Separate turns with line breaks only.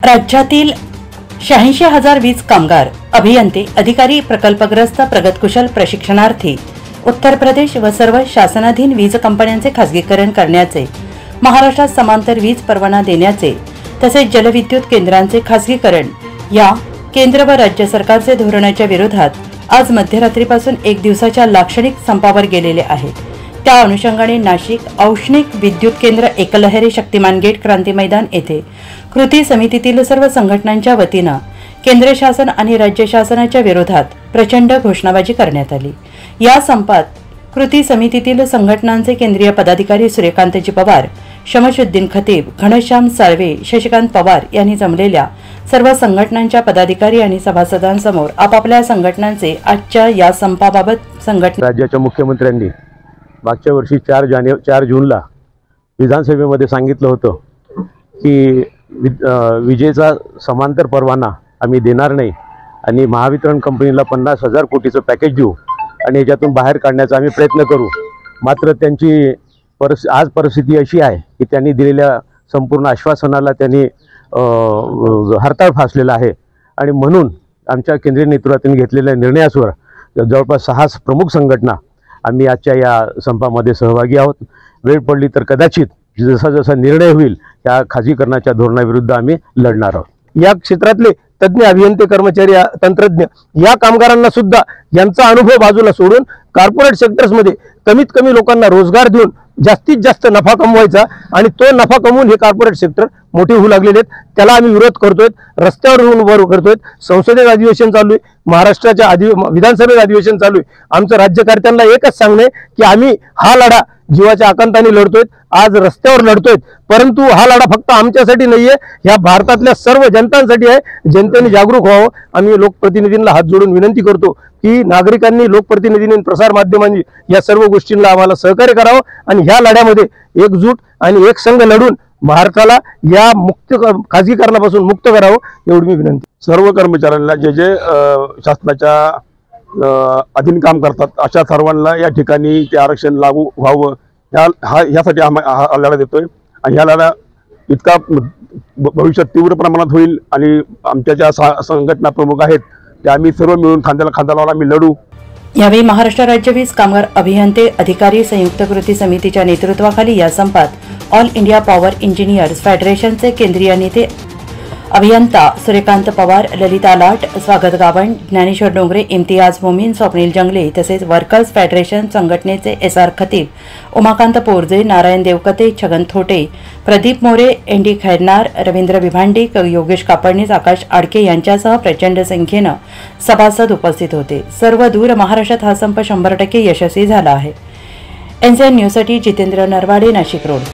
राज्यातील 86,000 वीज कामगार, अभियंते, अधिकारी, प्रकल्पग्रस्त, प्रगतकुशल प्रशिक्षणार्थी, उत्तर प्रदेश व सर्व शासनाधीन वीज कंपन्यांचे खासगीकरण करण्याचे, महाराष्ट्रात समांतर वीज परवाना देण्याचे तसेच जलविद्युत केंद्रांचे खासगीकरण या केंद्र व राज्य सरकारचे धोरणाच्या विरोधात आज मध्यरात्रीपासून एक दिवसाच्या लाक्षणिक संपावर गेलेले आहेत। त्या अनुषंगाने नाशिक औष्णिक विद्युत केंद्र एकलहरी शक्तिमान गेट क्रांती मैदान येथे कृती समितीतील सर्व संघटनांच्या वतीने केंद्र शासन आणि राज्य शासनाच्या विरोधात प्रचंड घोषणाबाजी करण्यात आली। या संपात कृती समितीतील संघटनांचे केंद्रीय पदाधिकारी सूर्यकांतजी पवार, शमशुद्दीन खतीब, घनश्याम साळवे, शशिकांत पवार यांनी जमलेल्या सर्व संघटनांच्या पदाधिकारी आणि सभासदांसमोर आपापल्या संघटनांचे आजच्या या संपाबाबत
राज्याच्या मुख्यमंत्र्यांनी मागच्या वर्षी 4 जूनला विधानसभेमध्ये सांगितलं होतं की विजेचा समांतर परवाना आम्ही देणार नाही आणि महावितरण कंपनीला 50,000 कोटीचं पॅकेज देऊ आणि याच्यातून बाहेर काढण्याचा आम्ही प्रयत्न करू। मात्र त्यांची आज परिस्थिती अशी आहे की त्यांनी दिलेल्या संपूर्ण आश्वासनाला त्यांनी हरताळ फासलेला आहे आणि म्हणून आमच्या केंद्रीय नेतृत्वाने घेतलेल्या निर्णयावर जवळपास 6 प्रमुख संघटना आम्ही आजच्या या संपामध्ये सहभागी आहोत। वेळ पडली तर कदाचित जसा जसा निर्णय होईल त्या खाजगीकरणाच्या धोरणाविरुद्ध आम्ही लढणार आहोत।
या क्षेत्रातले तज्ञ अभियंते, कर्मचारी, तंत्रज्ञ या कामगारांना सुद्धा यांचा अनुभव बाजूला सोडून कॉर्पोरेट सेक्टर्समध्ये कमीत कमी लोकांना रोजगार देऊन जास्तीत जास्त नफा कमवायचा आणि तो नफा कमवून हे कॉर्पोरेट सेक्टर मोठे होऊ लागलेले आहेत। त्याला आम्ही विरोध करतोय, रस्त्यावर येऊन उभं करतोय। संसदेत अधिवेशन चालू आहे, महाराष्ट्राच्या विधानसभेत अधिवेशन चालू आहे। आमचं राज्यकर्त्यांना एकच सांगणे की आम्ही हा लढा जीवाच्या आकांताने लढतोय, आज रस्त्यावर लढतोय, परंतु हा लढा फक्त आमच्यासाठी नाहीये, ह्या भारतातल्या सर्व जनतांसाठी आहे। जनतेने जागरूक व्हावं। आम्ही लोकप्रतिनिधींना हात जोडून विनंती करतो की नागरिकांनी, लोकप्रतिनिधींनी, प्रसार माध्यमांनी या सर्व गोष्टींना आम्हाला सहकार्य करावं आणि ह्या लढ्यामध्ये एकजूट आणि एक संघ लढून भारताला या खाजगीकरणापासून मुक्त करावं एवढी मी विनंती।
सर्व कर्मचाऱ्यांना जे शासनाच्या अधीन काम करतात अशा सर्वांना या ठिकाणी ते आरक्षण लागू व्हावं ह्यासाठी हा लढा देतोय आणि ह्या लढा इतका भविष्यात तीव्र प्रमाणात होईल आणि आमच्या ज्या संघटना प्रमुख आहेत त्या आम्ही सर्व मिळून खांद्याला खांदा लावून आम्ही लढू।
यावेळी महाराष्ट्र राज्य वीज कामगार अभियंते अधिकारी संयुक्त कृती समितीच्या नेतृत्वाखाली या संपात ऑल इंडिया पॉवर इंजिनियर्स फेडरेशनचे केंद्रीय नेते अभियंता सूर्यकांत पवार, ललिता लाट, स्वागत गावंड, ज्ञानेश्वर डोंगरे, इम्तियाज मोमीन, स्वप्नील जंगले तसेच वर्कर्स फेडरेशन संघटनेचे SR खतीब, उमाकांत पोरजे, नारायण देवकते, छगन थोटे, प्रदीप मोरे, एनडी खैरनार, रवींद्र विभांडी, योगेश कापडणीस, आकाश आडके यांच्यासह प्रचंड संख्येने सभासद उपस्थित होते। सर्व दूर महाराष्ट्रात हा संप 100% यशस्वी झाला आहे। NCN न्यूजसाठी जितेंद्र नरवाडे, नाशिक रोड।